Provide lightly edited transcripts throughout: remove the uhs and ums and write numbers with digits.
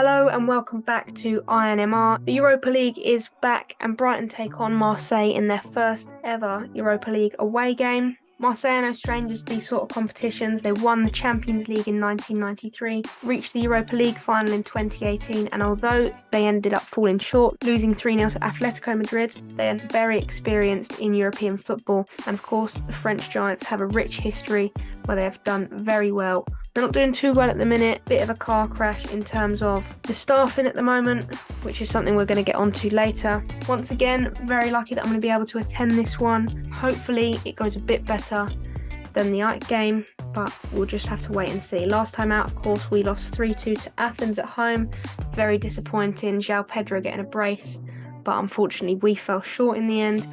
Hello and welcome back to Inmr. The Europa League is back and Brighton take on Marseille in their first ever Europa League away game. Marseille are no strangers to these sort of competitions. They won the Champions League in 1993, reached the Europa League final in 2018, and although they ended up falling short, losing 3-0 to Atletico Madrid, they are very experienced in European football. And of course, the French Giants have a rich history where they have done very well. They're not doing too well at the minute, bit of a car crash in terms of the staffing at the moment, which is something we're going to get onto later. Once again, very lucky that I'm going to be able to attend this one. Hopefully it goes a bit better than the Ike game, but we'll just have to wait and see. Last time out, of course, we lost 3-2 to Athens at home. Very disappointing, João Pedro getting a brace, but unfortunately we fell short in the end.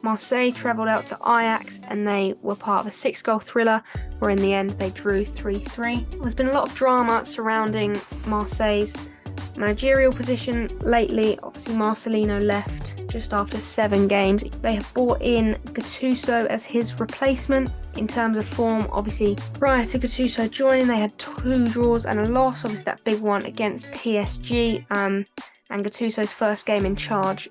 Marseille travelled out to Ajax and they were part of a 6-goal thriller where in the end they drew 3-3. There's been a lot of drama surrounding Marseille's managerial position lately. Obviously Marcelino left just after 7 games. They have brought in Gattuso as his replacement. In terms of form, obviously prior to Gattuso joining they had 2 draws and a loss, obviously that big one against PSG, and Gattuso's first game in charge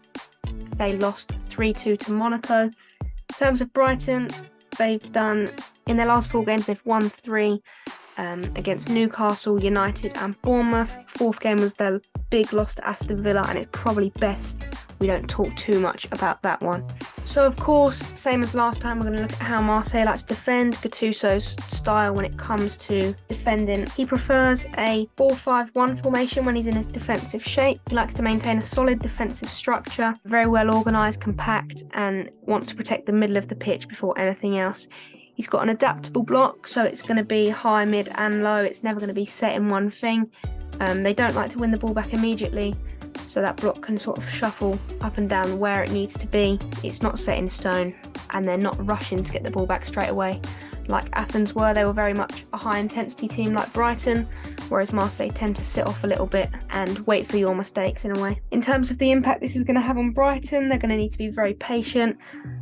they lost 3-2 to Monaco. In terms of Brighton, they've done, in their last 4 games, they've won 3 against Newcastle, United and Bournemouth. 4th game was their big loss to Aston Villa, and it's probably best we don't talk too much about that one. So of course, same as last time, we're going to look at how Marseille likes to defend, Gattuso's style when it comes to defending. He prefers a 4-5-1 formation when he's in his defensive shape. He likes to maintain a solid defensive structure, very well organised, compact, and wants to protect the middle of the pitch before anything else. He's got an adaptable block, so it's going to be high, mid and low. It's never going to be set in one thing. They don't like to win the ball back immediately, so that block can sort of shuffle up and down where it needs to be. It's not set in stone, and they're not rushing to get the ball back straight away like Athens were. They were very much a high intensity team like Brighton, whereas Marseille tend to sit off a little bit and wait for your mistakes in a way. In terms of the impact this is going to have on Brighton, they're going to need to be very patient.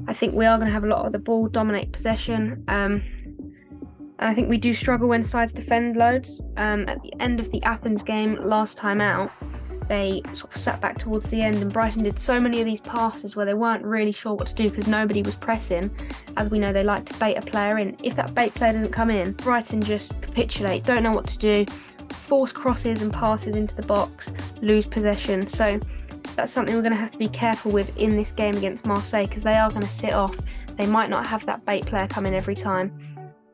I think we are going to have a lot of the ball, dominate possession, and I think we do struggle when sides defend loads. At the end of the Athens game last time out, they sort of sat back towards the end and Brighton did so many of these passes where they weren't really sure what to do because nobody was pressing. As we know, they like to bait a player in. If that bait player doesn't come in, Brighton just capitulate, don't know what to do, force crosses and passes into the box, lose possession. So that's something we're going to have to be careful with in this game against Marseille because they are going to sit off. They might not have that bait player come in every time.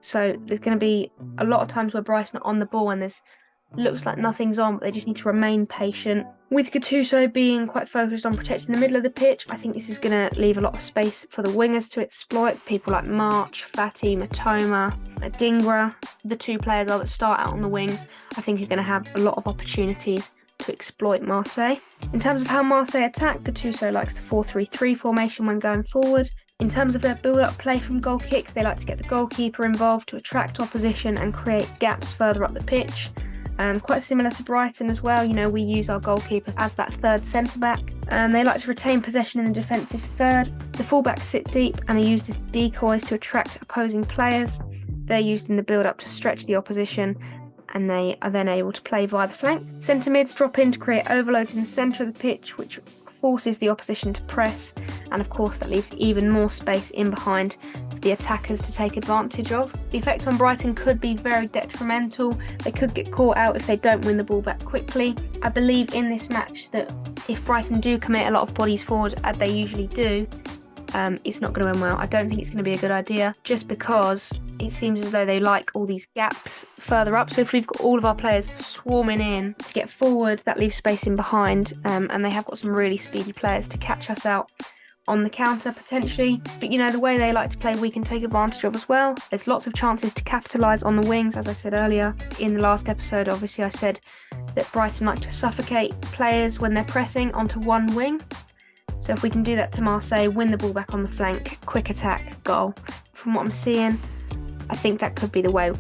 So there's going to be a lot of times where Brighton are on the ball and there's looks like nothing's on, but they just need to remain patient. With Gattuso being quite focused on protecting the middle of the pitch, I think this is going to leave a lot of space for the wingers to exploit. People like March, Fati, Matoma, Inmr, the 2 players that start out on the wings, I think are going to have a lot of opportunities to exploit Marseille. In terms of how Marseille attack, Gattuso likes the 4-3-3 formation when going forward. In terms of their build-up play from goal kicks, they like to get the goalkeeper involved to attract opposition and create gaps further up the pitch. Quite similar to Brighton as well, we use our goalkeepers as that third centre-back. They like to retain possession in the defensive third. The fullbacks sit deep and they use as decoys to attract opposing players. They're used in the build-up to stretch the opposition and they are then able to play via the flank. Centre mids drop in to create overloads in the centre of the pitch, which forces the opposition to press, and of course that leaves even more space in behind for the attackers to take advantage of. The effect on Brighton could be very detrimental. They could get caught out if they don't win the ball back quickly. I believe in this match that if Brighton do commit a lot of bodies forward, as they usually do, it's not going to end well. I don't think it's going to be a good idea, just because it seems as though they like all these gaps further up. So if we've got all of our players swarming in to get forward, that leaves space in behind, and they have got some really speedy players to catch us out on the counter potentially. But the way they like to play, we can take advantage of as well. There's lots of chances to capitalise on the wings, as I said earlier. In the last episode, obviously I said that Brighton like to suffocate players when they're pressing onto one wing. So if we can do that to Marseille, win the ball back on the flank, quick attack, goal. From what I'm seeing, I think that could be the way.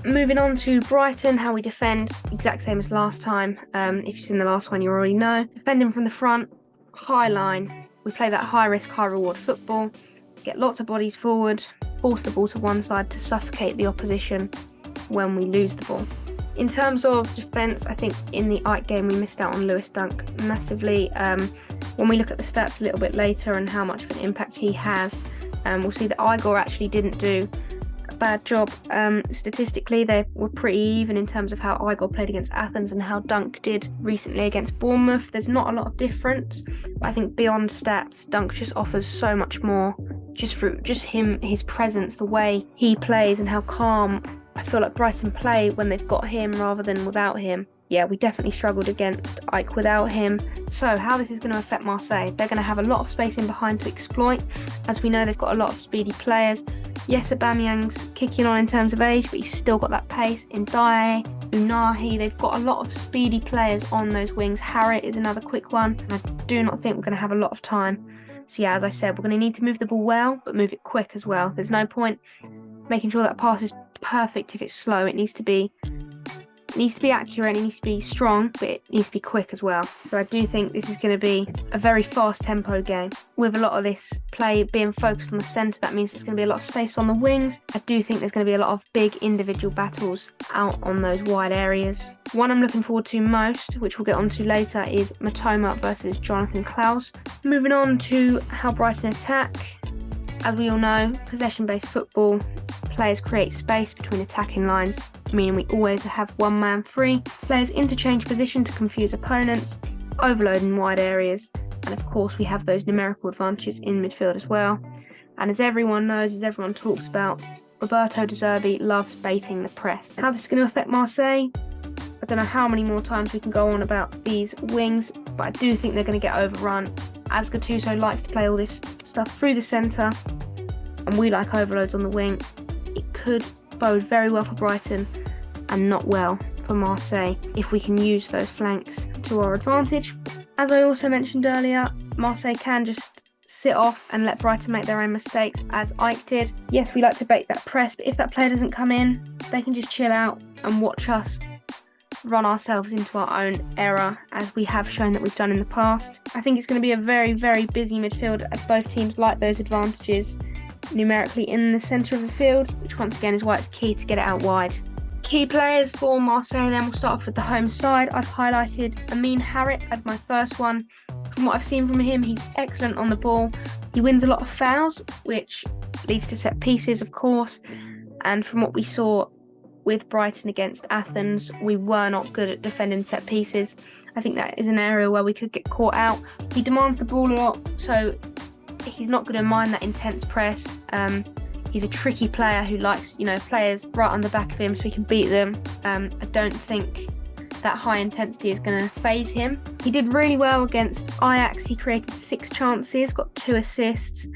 Moving on to Brighton, how we defend, exact same as last time. If you've seen the last one, you already know. Defending from the front, high line. We play that high risk, high reward football. Get lots of bodies forward, force the ball to one side to suffocate the opposition when we lose the ball. In terms of defence, I think in the Ike game we missed out on Lewis Dunk massively. When we look at the stats a little bit later and how much of an impact he has, we'll see that Igor actually didn't do a bad job. Statistically, they were pretty even in terms of how Igor played against Athens and how Dunk did recently against Bournemouth. There's not a lot of difference, but I think beyond stats, Dunk just offers so much more just through his presence, the way he plays and how calm I feel like Brighton play when they've got him rather than without him. Yeah, we definitely struggled against Ike without him. So how this is going to affect Marseille? They're going to have a lot of space in behind to exploit. As we know, they've got a lot of speedy players. Yes, Aubameyang's kicking on in terms of age, but he's still got that pace. Ndiaye, Unahi, they've got a lot of speedy players on those wings. Harriet is another quick one. And I do not think we're going to have a lot of time. So yeah, as I said, we're going to need to move the ball well, but move it quick as well. There's no point making sure that pass is perfect if it's slow. It needs to be accurate, it needs to be strong, but it needs to be quick as well. So I do think this is going to be a very fast tempo game. With a lot of this play being focused on the centre, that means there's going to be a lot of space on the wings. I do think there's going to be a lot of big individual battles out on those wide areas. One I'm looking forward to most, which we'll get onto later, is Matoma versus Jonathan Klaus. Moving on to how Brighton attack. As we all know, possession-based football, players create space between attacking lines, meaning we always have one man free. Players interchange position to confuse opponents, overload in wide areas, and of course we have those numerical advantages in midfield as well. And as everyone knows, as everyone talks about, Roberto De Zerbi loves baiting the press. How this is going to affect Marseille? I don't know how many more times we can go on about these wings, but I do think they're going to get overrun. As Gattuso likes to play all this stuff through the centre, and we like overloads on the wing, it could bode very well for Brighton and not well for Marseille if we can use those flanks to our advantage. As I also mentioned earlier, Marseille can just sit off and let Brighton make their own mistakes, as Ike did. Yes, we like to bait that press, but if that player doesn't come in, they can just chill out and watch us run ourselves into our own error, as we have shown that we've done in the past. I think it's going to be a very, very busy midfield, as both teams like those advantages numerically in the centre of the field, which once again is why it's key to get it out wide. Key players for Marseille, then we'll start off with the home side. I've highlighted Amin Harit as my first one. From what I've seen from him, he's excellent on the ball. He wins a lot of fouls, which leads to set pieces, of course. And from what we saw with Brighton against Athens, we were not good at defending set pieces. I think that is an area where we could get caught out. He demands the ball a lot, so he's not going to mind that intense press. He's a tricky player who likes, players right on the back of him so he can beat them. I don't think that high intensity is going to faze him. He did really well against Ajax. He created 6 chances, got 2 assists.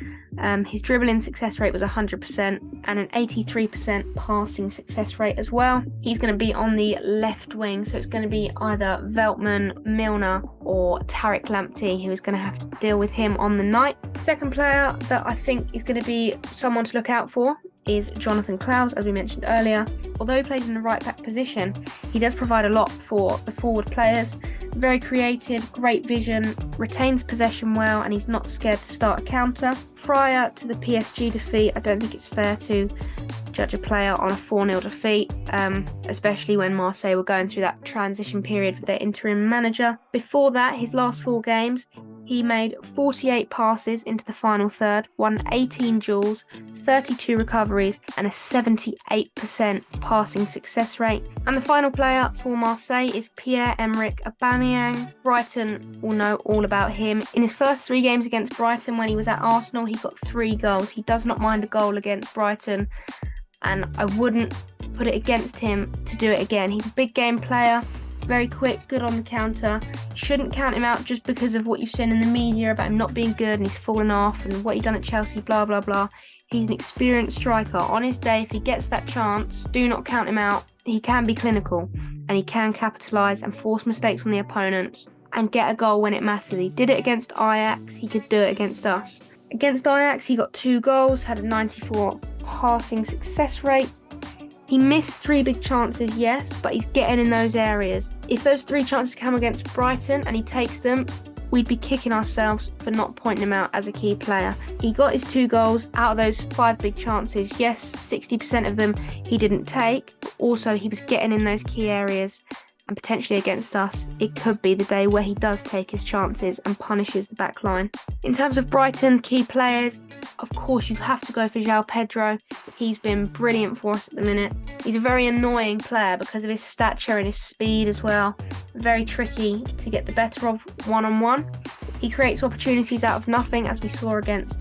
His dribbling success rate was 100% and an 83% passing success rate as well. He's going to be on the left wing, so it's going to be either Veltman, Milner or Tariq Lamptey who is going to have to deal with him on the night. Second player that I think is going to be someone to look out for is Jonathan Klaus, as we mentioned earlier. Although he plays in the right back position, he does provide a lot for the forward players. Very creative, great vision, retains possession well, and he's not scared to start a counter. Prior to the PSG defeat, I don't think it's fair to judge a player on a 4-0 defeat, especially when Marseille were going through that transition period for their interim manager. Before that, his last 4 games, he made 48 passes into the final third, won 18 duels, 32 recoveries, and a 78% passing success rate. And the final player for Marseille is Pierre-Emerick Aubameyang. Brighton will know all about him. In his first 3 games against Brighton when he was at Arsenal, he got 3 goals. He does not mind a goal against Brighton, and I wouldn't put it against him to do it again. He's a big game player, very quick, good on the counter. Shouldn't count him out just because of what you've seen in the media about him not being good and he's fallen off and what he's done at Chelsea, blah, blah, blah. He's an experienced striker. On his day, if he gets that chance, do not count him out. He can be clinical and he can capitalise and force mistakes on the opponents and get a goal when it matters. He did it against Ajax, he could do it against us. Against Ajax, he got 2 goals, had a 94 passing success rate. He missed 3 big chances, yes, but he's getting in those areas. If those 3 chances come against Brighton and he takes them, we'd be kicking ourselves for not pointing him out as a key player. He got his 2 goals out of those 5 big chances. Yes, 60% of them he didn't take, but also he was getting in those key areas, and potentially against us, it could be the day where he does take his chances and punishes the back line. In terms of Brighton key players, of course you have to go for João Pedro. He's been brilliant for us at the minute. He's a very annoying player because of his stature and his speed as well. Very tricky to get the better of one-on-one. He creates opportunities out of nothing, as we saw against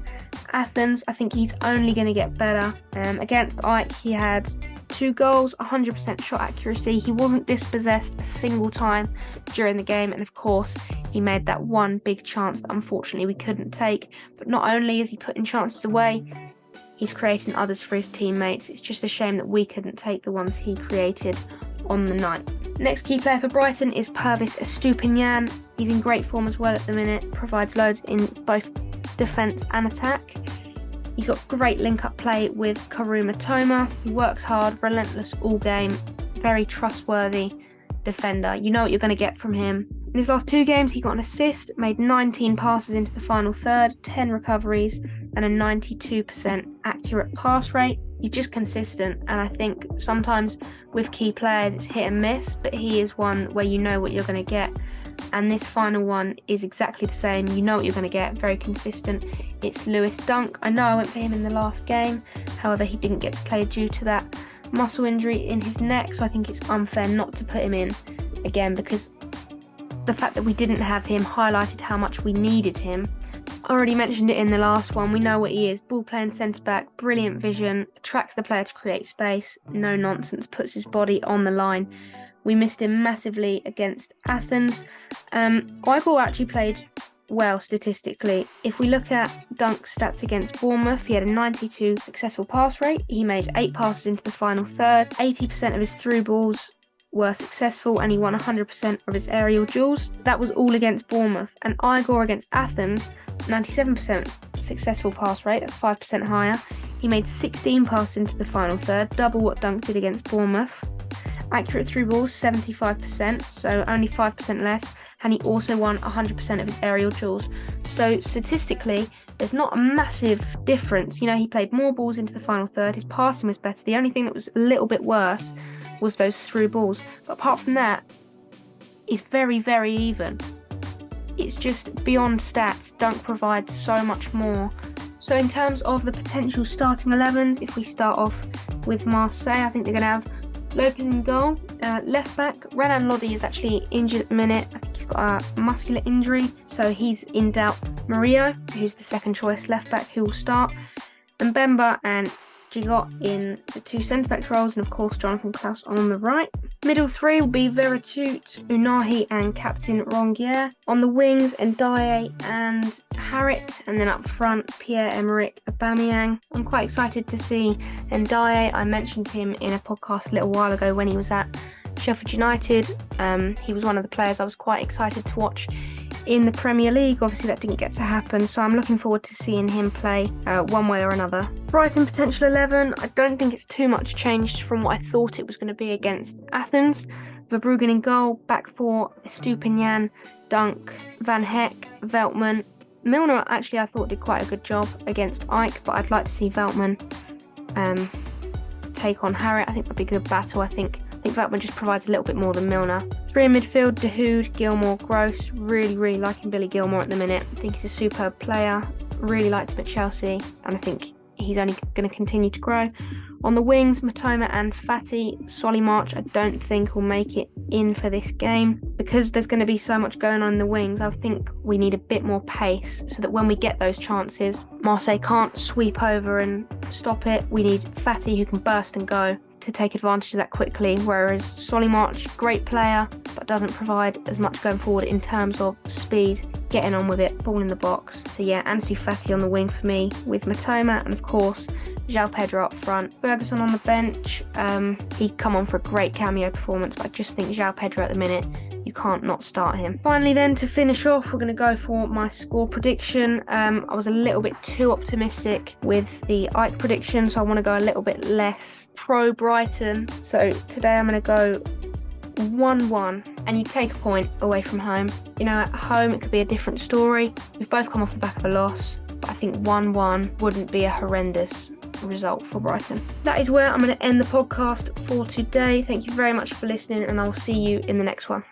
Athens. I think he's only going to get better. Against Ike, he had 2 goals, 100% shot accuracy. He wasn't dispossessed a single time during the game, and of course he made that one big chance that unfortunately we couldn't take. But not only is he putting chances away, he's creating others for his teammates. It's just a shame that we couldn't take the ones he created on the night. Next key player for Brighton is Pervis Estupiñán. He's in great form as well at the minute, provides loads in both defence and attack. He's got great link-up play with Karu Matoma. He works hard, relentless all game, very trustworthy defender. You know what you're going to get from him. In his last 2 games, he got an assist, made 19 passes into the final third, 10 recoveries, and a 92% accurate pass rate. He's just consistent, and I think sometimes with key players it's hit and miss, but he is one where you know what you're going to get. And this final one is exactly the same. You know what you're going to get, very consistent. It's Lewis Dunk. I know I went for him in the last game, however he didn't get to play due to that muscle injury in his neck, so I think it's unfair not to put him in again, because the fact that we didn't have him highlighted how much we needed him. I already mentioned it in the last one. We know what he is. Ball playing centre back, brilliant vision, attracts the player to create space, no nonsense, puts his body on the line. We missed him massively against Athens. Igor actually played well statistically. If we look at Dunk's stats against Bournemouth, he had a 92 successful pass rate. He made 8 passes into the final third. 80% of his through balls were successful, and he won 100% of his aerial duels. That was all against Bournemouth. And Igor against Athens, 97% successful pass rate. That's 5% higher. He made 16 passes into the final third, double what Dunk did against Bournemouth. Accurate through balls, 75%, so only 5% less, and he also won 100% of his aerial duels. So statistically, there's not a massive difference. You know, he played more balls into the final third, his passing was better. The only thing that was a little bit worse was those through balls. But apart from that, it's very, very even. It's just beyond stats. Dunk provides so much more. So in terms of the potential starting 11s, if we start off with Marseille, I think they're going to have Logan in goal. Left back, Renan Lodi is actually injured at the minute. I think he's got a muscular injury, so he's in doubt. Murillo, who's the second choice left back, who will start. And Bemba and Gigot in the 2 centre-back roles, and of course Jonathan Klaus on the right. Middle 3 will be Veretout, Unahi and Captain Rongier. On the wings, Ndiaye and Harit, and then up front, Pierre-Emerick Aubameyang. I'm quite excited to see Ndiaye. I mentioned him in a podcast a little while ago when he was at Sheffield United. He was one of the players I was quite excited to watch in the Premier League. Obviously that didn't get to happen, so I'm looking forward to seeing him play one way or another. Brighton potential 11, I don't think it's too much changed from what I thought it was going to be against Athens. Verbruggen in goal, back 4, Estupiñán, Dunk, Van Heck, Veltman. Milner actually I thought did quite a good job against Ike, but I'd like to see Veltman take on Harrit. I think that'd be a good battle. I think Veltman just provides a little bit more than Milner. 3 in midfield, Dahoud, Gilmore, Gross. Really liking Billy Gilmore at the minute. I think he's a superb player. Really liked him at Chelsea, and I think he's only going to continue to grow. On the wings, Matoma and Fati. Solly March I don't think will make it in for this game. Because there's going to be so much going on in the wings, I think we need a bit more pace so that when we get those chances, Marseille can't sweep over and stop it. We need Fati who can burst and go to take advantage of that quickly, whereas Solly March, great player, but doesn't provide as much going forward in terms of speed, getting on with it, ball in the box. So yeah, Ansu Fati on the wing for me with Matoma, and of course João Pedro up front. Ferguson on the bench, he'd come on for a great cameo performance, but I just think João Pedro at the minute, you can't not start him. Finally then, to finish off, we're going to go for my score prediction. I was a little bit too optimistic with the Ike prediction, so I want to go a little bit less pro Brighton. So today I'm going to go 1-1 and you take a point away from home. You know, at home it could be a different story. We've both come off the back of a loss, but I think 1-1 wouldn't be a horrendous result for Brighton. That is where I'm going to end the podcast for today. Thank you very much for listening, and I'll see you in the next one.